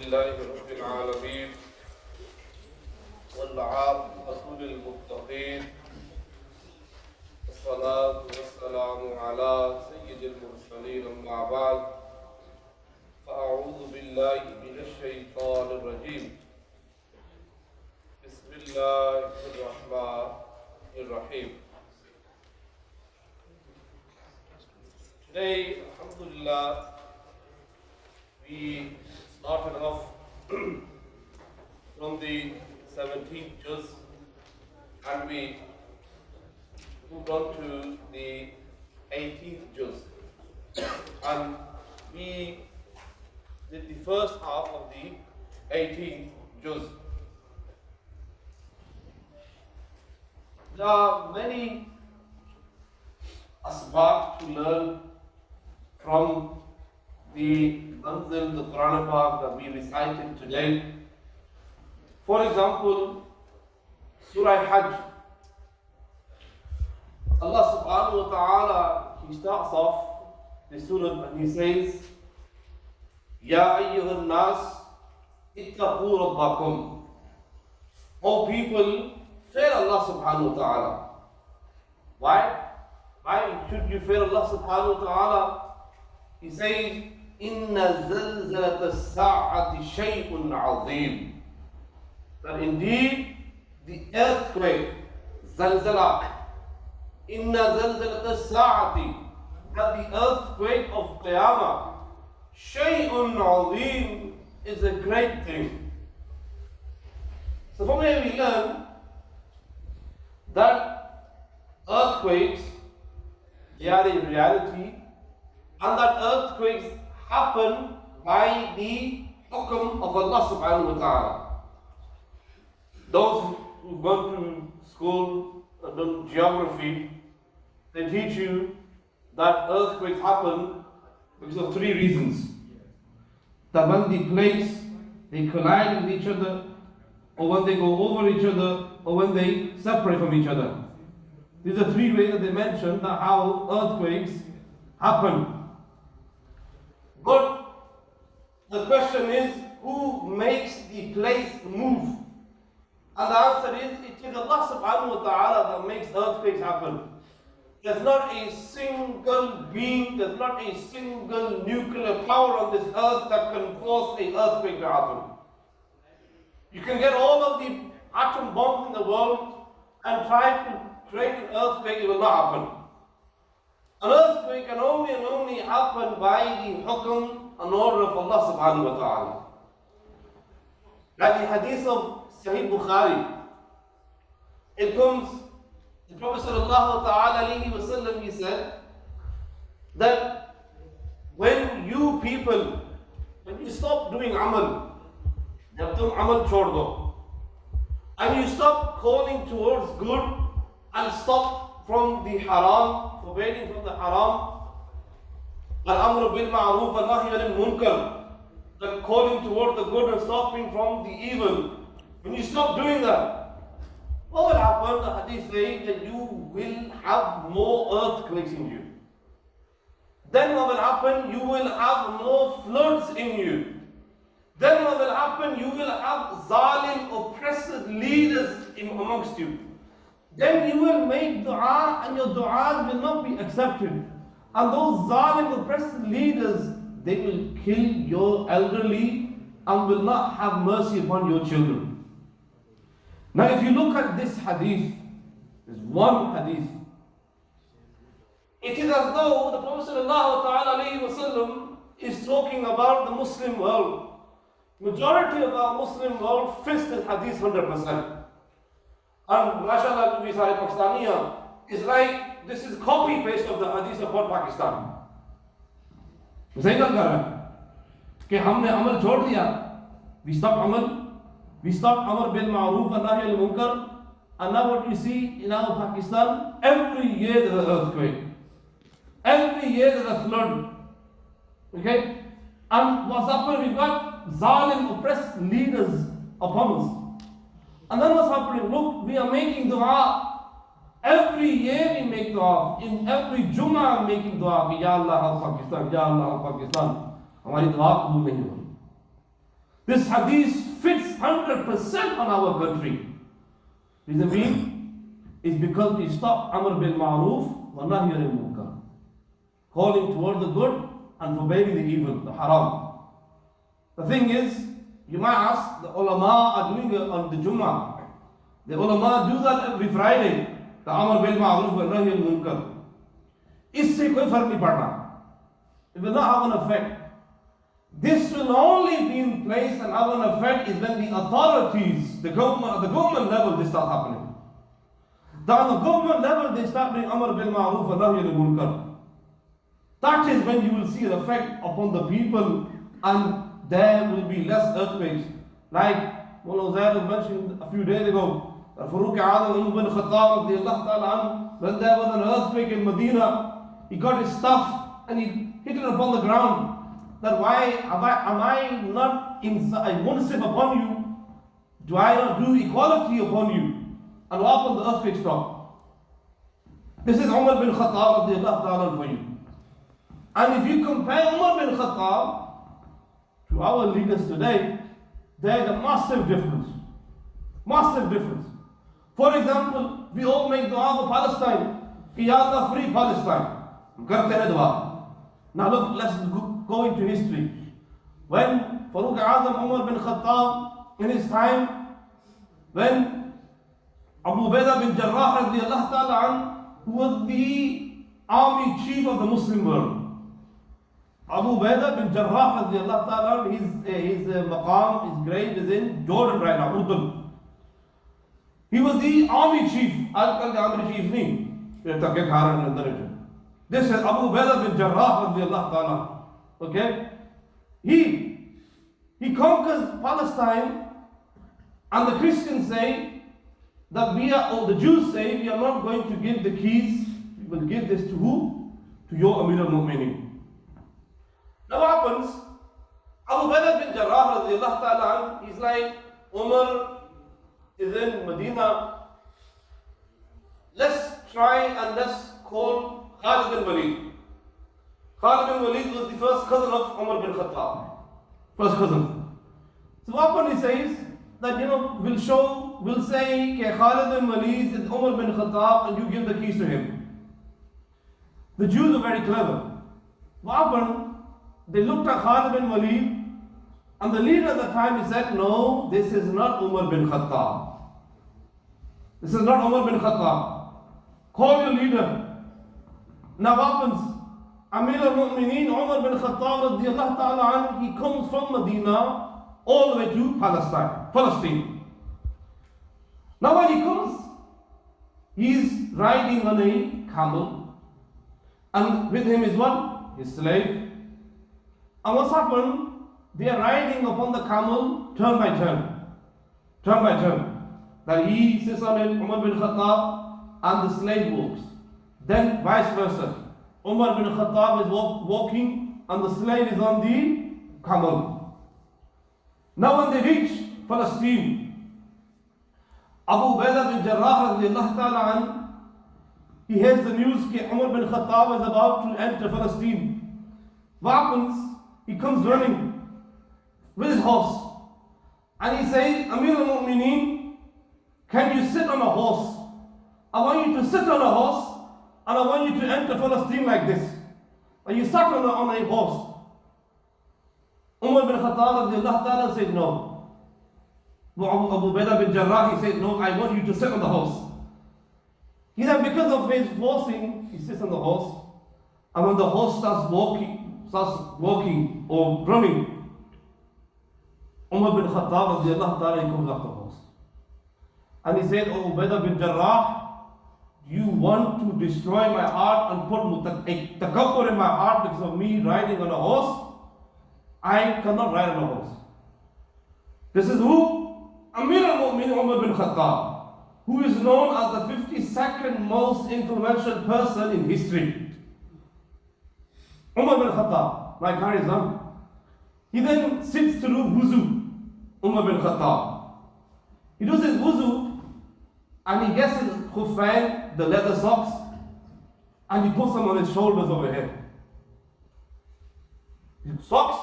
لله رب العالمين والعاقبة للمتقين والصلاة والسلام على سيد المرسلين أما بعد فأعوذ بالله من الشيطان الرجيم بسم الله الرحمن الرحيم. Today, alhamdulillah, we started off from the 17th juz and we moved on to the 18th juz, and we did the first half of the 18th juz. There are many asbab to learn from the Manzil, the Quran Pak that we recited today. For example, Surah Hajj. Allah subhanahu wa ta'ala, He starts off the surah and He says, Ya ayyuhan nas, ittaqu rabbakum. O people, fear Allah subhanahu wa ta'ala. Why should you fear Allah subhanahu wa ta'ala? He says, Inna zalzalata as-sa'ati shay'un 'azim. That indeed the earthquake, zalzala, Inna zalzalata as-sa'ati, that the earthquake of Qiyamah, shay'un 'azim, is a great thing. So from here we learn that earthquakes, they are a reality, and that earthquakes happen by the hukm of Allah subhanahu wa ta'ala. Those who've gone to school and done geography, they teach you that earthquakes happen because of three reasons. That when the plates, they collide with each other, or when they go over each other, or when they separate from each other. These are three ways that they mention that how earthquakes happen. But the question is, who makes the place move? And the answer is, it is Allah subhanahu wa ta'ala that makes earthquakes happen. There's not a single being, there's not a single nuclear power on this earth that can force an earthquake to happen. You can get all of the atom bombs in the world and try to create an earthquake, it will not happen. An earthquake can only happen by the hukm and order of Allah subhanahu wa ta'ala. Like the hadith of Sahih Bukhari, it comes, the Prophet sallallahu ta'ala alayhi wa sallam, he said that when you people, when you stop doing amal, jab tum amal chhod do, and you stop calling towards good and stop from the haram, forbidding from the haram, al-amru bil ma'roof wa nahy anil munkar, that calling toward the good and stopping from the evil. When you stop doing that, what will happen? The hadith says that you will have more earthquakes in you. Then what will happen? You will have more floods in you. Then what will happen? You will have zalim, oppressive leaders amongst you. Then you will make dua and your du'as will not be accepted. And those zalim, oppressive leaders, they will kill your elderly and will not have mercy upon your children. Now if you look at this hadith, there's one hadith. It is as though the Prophet ﷺ is talking about the Muslim world. Majority of our Muslim world fits this hadith 100%. And mashallah, to be sare Pakistaniya, is like this is copy paste of the hadith about Pakistan. सही बात कर रहा है कि हमने अमल छोड़ दिया. We stopped amar bil ma'roof and nahy anil munkar, and now what you see in our Pakistan, every year there's an earthquake, every year there's a flood. Okay, and what's happening? We've got zalim, oppressed leaders upon us. And then what's happening? Look, we are making dua. Every year we make dua. In every Jummah I'm making dua. Ya Allah, help Pakistan. Ya Allah, help Pakistan. हमारी दुआ कबूल नहीं हो रही. This hadith fits 100% on our country. Reason being is because we stop Amr bil Ma'ruf wa Nahy anil Munkar, calling toward the good and forbidding the evil, the haram. The thing is, you might ask, the ulama are doing it on the Jummah. The ulama do that every Friday, the Amr bil Ma'ruf wa Nahy anil Munkar. Isse koi fark nahi padna. It will not have an effect. This will only be in place and have an effect is when the authorities, the government, at the government level, they start happening. Then on the government level, they start doing Amr bil Ma'ruf wa Nahy anil Munkar. That is when you will see an effect upon the people, and there will be less earthquakes. Like OZAIR mentioned a few days ago, Farouk Adam ibn Khattab, when there was an earthquake in Medina, he got his stuff and he hit it upon the ground. That why am I not munsif upon you? Do I not do equality upon you? And what happened? The earthquake stopped. This is Umar bin Khattab for you. And if you compare Umar bin Khattab to our leaders today, there is a massive difference. Massive difference. For example, we all make dua for Palestine. Ya Allah, free Palestine. Now look, let's go into history. When Farouk Azam Umar bin Khattab, in his time, when Abu Ubaidah bin Jarrah radiallahu ta'ala, who was the army chief of the Muslim world. Abu Ubaidah bin Jarrah radiallahu ta'ala, his maqam, his grave is in Jordan right now, Urdun. He was the army chief. Aajkal the army chief nahi. This is Abu Ubaidah bin Jarrah radiallahu ta'ala. Okay? He conquers Palestine, and the Christians say that or the Jews say, we are not going to give the keys. We will give this to who? To your Amir al-Mu'mineen. Now what happens? Abu Ubaidah bin Jarrah radiallahu ta'ala, he's like, Umar is in Medina. Let's try and let's call Khalid bin Walid. Khalid bin Walid was the first cousin of Umar bin Khattab. First cousin. So what happened, he says that, we'll say that Khalid bin Walid is Umar bin Khattab and you give the keys to him. The Jews are very clever. What happened? They looked at Khalid bin Walid, and the leader at the time, he said, no, this is not Umar bin Khattab. This is not Umar bin Khattab. Call your leader. Now what happens? Amir al-Mu'mineen Umar bin Khattab radiallahu ta'ala, he comes from Medina all the way to Palestine. Now when he comes, he's riding on a camel, and with him is what? His slave. And what's happened? They are riding upon the camel turn by turn. Turn by turn. That he sits on it, Umar bin Khattab, and the slave walks. Then vice versa. Umar bin Khattab is walking and the slave is on the camel. Now when they reach Palestine, Abu Ubaidah bin Jarrah radiallahu ta'ala, he hears the news that Umar bin Khattab is about to enter Palestine. What happens? He comes running with his horse. And he says, Amir al-Mu'mineen, can you sit on a horse? I want you to sit on a horse, and I want you to enter Palestine like this. And you sat on a horse. Umar bin Khattab radiallahu ta'ala said no. Abu Ubaidah bin Jarrah, he said no, I want you to sit on the horse. He said because of his forcing, he sits on the horse. And when the horse starts walking or running, Umar bin Khattab radiallahu ta'ala, he comes off the horse. And he said, oh Ubaidah bin Jarrah, you want to destroy my heart and put takabbur in my heart because of me riding on a horse? I cannot ride on a horse. This is who? Amir al-Mu'mineen Umar bin Khattab, who is known as the 52nd most influential person in history. Umar bin Khattab, like carries on. He then sits to do wuzu. Umar bin Khattab. He does his wuzu and he gets his khuffain, the leather socks, and he puts them on his shoulders over here. Socks,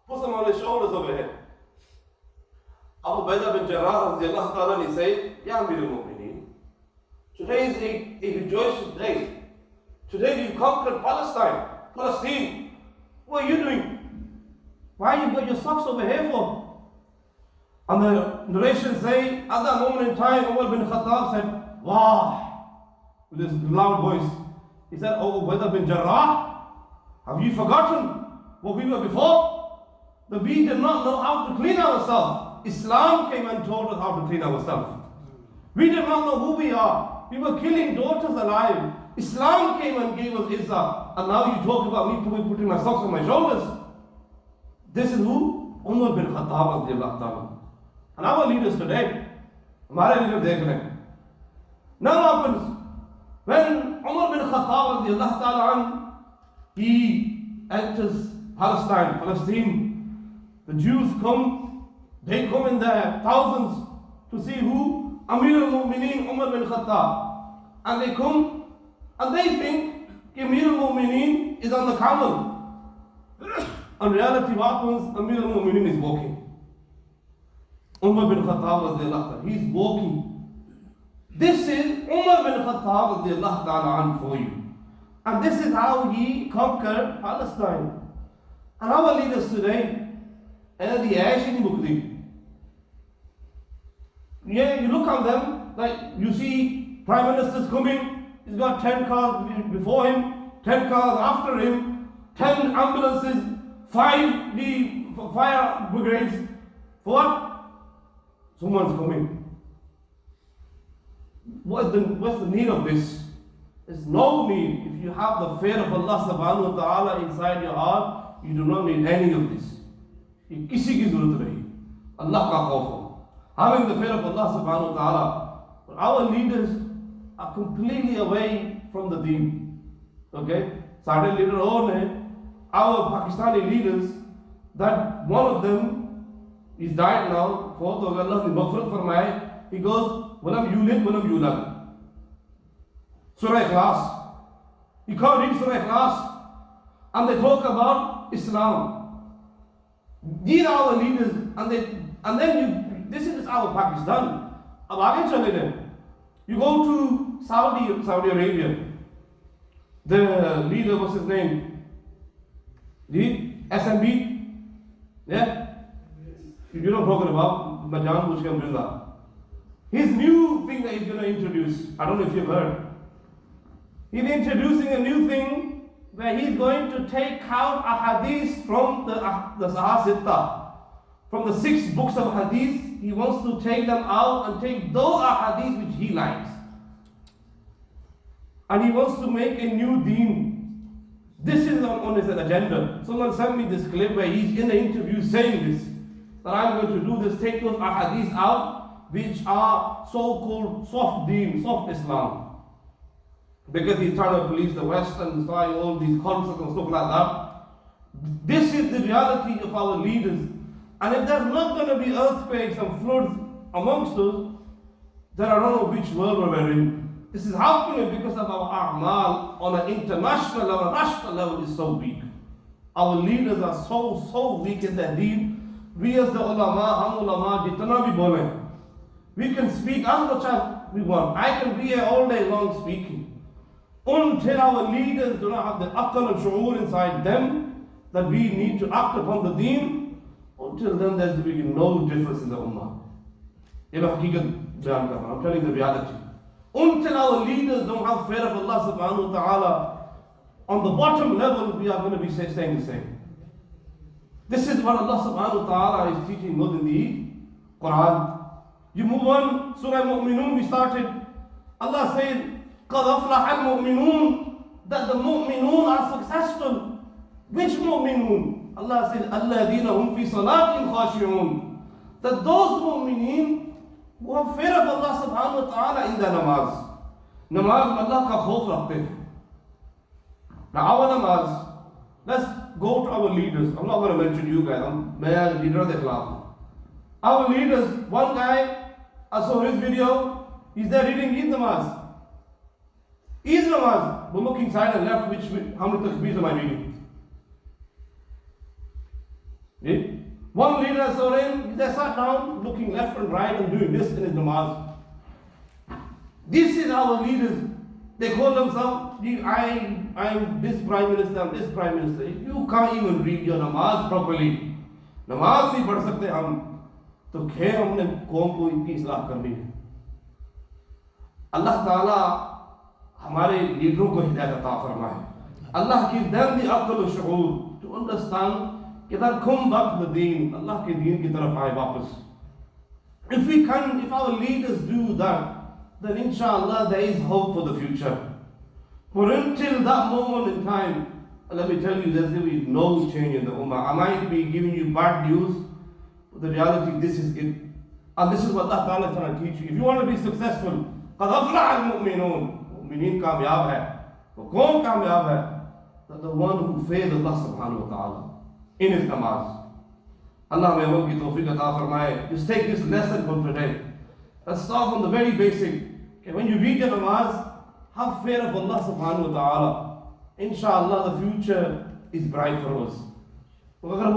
puts them on his shoulders over here. Abu Ubaidah bin Jarrah radiallahu ta'ala, he said, Ya Amir al-Mu'mineen, today is a rejoicing day. Today you conquered Palestine. What are you doing? Why you got your socks over here for? And the narration say, at that moment in time, Umar bin Khattab said, Wow, with his loud voice. He said, Oh, Ubaidah bin Jarrah, have you forgotten what we were before? That we did not know how to clean ourselves. Islam came and told us how to clean ourselves. We did not know who we are. We were killing daughters alive. Islam came and gave us izzah. And now you talk about me putting my socks on my shoulders. This is who? Umar bin Khattab radiallahu ta'ala. And our leaders today, हमारे leader देख लें. Now happens, when Umar bin Khattab radiallahu ta'ala, he enters Palestine, the Jews come, they come in their thousands to see who? Amir al-Mu'mineen Umar bin Khattab. And they come and they think Amir al-Mu'mineen is on the camel. In reality, what happens? Amir al-Mu'mineen is walking. Umar bin Khattab, he's walking. This is Umar bin Khattab for you. And this is how he conquered Palestine. And our leaders today, and the ash in Bukdi. Yeah, you look at them, like you see Prime Minister's coming, he's got 10 cars before him, 10 cars after him, 10 ambulances, 5 the fire brigades. For what? Someone's coming. What's the need of this? There's no need. If you have the fear of Allah subhanahu wa ta'ala inside your heart, you do not need any of this. ये किसी की जरूरत नहीं, अल्लाह का खौफ हो. Having the fear of Allah subhanahu wa ta'ala. But our leaders are completely away from the deen. Okay? Saade leader और ने, our Pakistani leaders, that one of them is died now, fourth of Allah ने मग़फ़िरत फरमाए, he goes, वलम यूलिद वलम यूलद. Surah Ikhlas. You can't read Surah Ikhlas. And they talk about Islam. These are our leaders, and then this is our Pakistan. अब आगे चले जाएं. You go to Saudi Arabia. The leader, what's his name? The SMB? Yeah? You know what I'm talking about? Majan Bushkam Billah. His new thing that he's going to introduce, I don't know if you've heard. He's introducing a new thing where he's going to take out a hadith from the Sahih. From the 6 books of hadith, he wants to take them out and take those hadith which he likes. And he wants to make a new deen. This is on his agenda. Someone sent me this clip where he's in the interview saying this, that I'm going to do this, take those hadith out which are so-called soft deen, soft Islam. Because he's trying to police the West and starting all these concepts and stuff like that. This is the reality of our leaders. And if there's not going to be earthquakes and floods amongst us, then I don't know which world we're in. This is happening because of our a'mal on an international level, national level is so weak. Our leaders are so weak in their deen. We as the ulama, jitna bhi bole. We can speak as much as we want. I can be here all day long speaking. Until our leaders do not have the aql and shu'ur inside them that we need to act upon the deen, until then there's to be no difference in the ummah. I'm telling the reality. Until our leaders don't have fear of Allah subhanahu wa ta'ala, on the bottom level we are going to be saying the same. This is what Allah subhanahu wa ta'ala is teaching us in the Quran. You move on, Surah Mu'minun, we started. Allah said, قَدْ أَفْلَحَ الْمُؤْمِنُونَ, that the mu'minun are successful. Which mu'minun? Allah said, الَّذِينَ هُمْ فِي صَلَاتٍ خَاشِعُونَ, that those mu'minin who have fear of Allah subhanahu wa ta'ala in their namaz. Namaz Allah ka khawf rakhte hain. Now our namaz, let's go to our leaders. I'm not going to mention you guys. I'm a leader of the khilaf. Our leaders, one guy, I saw his video, he's there reading Eid namaz. Eid namaz, we're looking side and left, how many takbeers am I reading? Yeah? One leader saw him, they sat down looking left and right and doing this in his namaz. This is our leaders. They call themselves, I'm this prime minister, I'm this prime minister. If you can't even read your namaz properly, namaz नहीं पढ़ सकते हम, तो खैर हमने कौम को इतनी इस्लाह करनी है। अल्लाह ताला हमारे लीडरों को हिदायत अता फरमाए। अल्लाह gives them the अक्ल और शऊर to understand कि that come back to the deen, अल्लाह के दीन की तरफ आए वापस। If our leaders do that, then inshallah there is hope for the future. But until that moment in time, let me tell you, there's going to be no change in the ummah. I might be giving you bad news, but the reality, this is it. And this is what Allah Ta'ala is trying to teach you. If you want to be successful, قَدْ أَفْلَحَ الْمُؤْمِنُونَ मुमिनीन कामयाब है। तो कौन कामयाब है? That the one who fears Allah subhanahu wa ta'ala in his namaz. Allah हमें अमल की तौफीक अता फरमाए. Just take this lesson from today. Let's start from the very basic. Okay, when you read your namaz, have fear of Allah subhanahu wa ta'ala. Inshallah, the future is bright for us. But if that's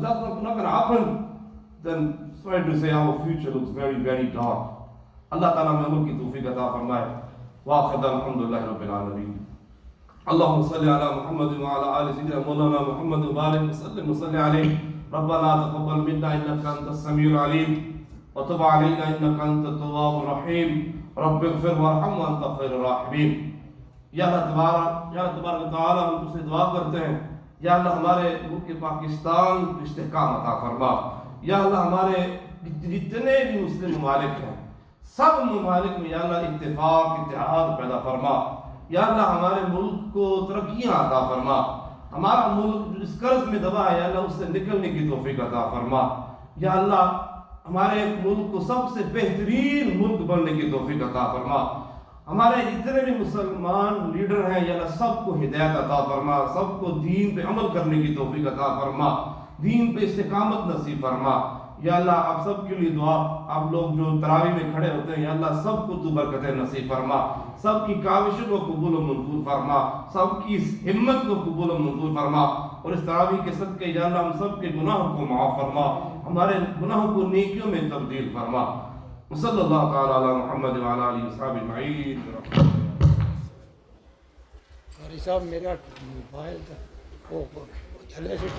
not going to happen, then sorry to say our future looks very, very dark. Allah ta'ala hमें अमल की तौफीक अता फरमाए. Wa khadam alhamdulillahi rabbil alameen. اللهم صل على محمد وعلى آل سيدنا مولانا محمد وبارك وسلم وصل عليه. ربنا تقبل منا إنك أنت السميع العليم وتب علينا إنك أنت التواب الرحيم رب اغفر وارحم وأنت خير الراحمين. या अल्लाह तबारक तआला हम तुझसे दुआ करते हैं, या अल्लाह हमारे मुल्क पाकिस्तान को इस्तेहकाम अता फरमा। या अल्लाह हमारे जितने भी मुस्लिम ममालिक हैं, सब ममालिक में या अल्लाह इत्तेफाक इत्तेहाद पैदा फरमा। या अल्लाह हमारे मुल्क को तरक्कियाँ अता फरमा। हमारा मुल्क जिस कर्ज में दबा है, या अल्लाह उससे निकलने की तौफीक अता फरमा। या अल्लाह हमारे मुल्क को सबसे बेहतरीन मुल्क बनने की तौफीक अता फरमा। हमारे जितने भी मुसलमान लीडर हैं, या अल्लाह सबको हिदायत अता फरमा, सबको दीन पे अमल करने की तौफीक अता फरमा, दीन पे इस्तिकामत नसीब फरमा। या अल्लाह आप सब के लिए दुआ, आप लोग जो तरावी में खड़े होते हैं, या अल्लाह सबको तू बरकतें नसीब फरमा, सबकी काविशों को कबूल और मंजूर फरमा, सबकी इस हिम्मत को कबूल और मंजूर फरमा। और इस तरावी के सदके या अल्लाह हम सब के गुनाहों को माफ़ फरमा, हमारे गुनाहों को नेकियों में तब्दील फरमा। सल्लल्लाहु तआला अला मुहम्मद व अला आलिहि व सहाबिहि अजमईन। कारी साहब मेरा मोबाइल था वो थले से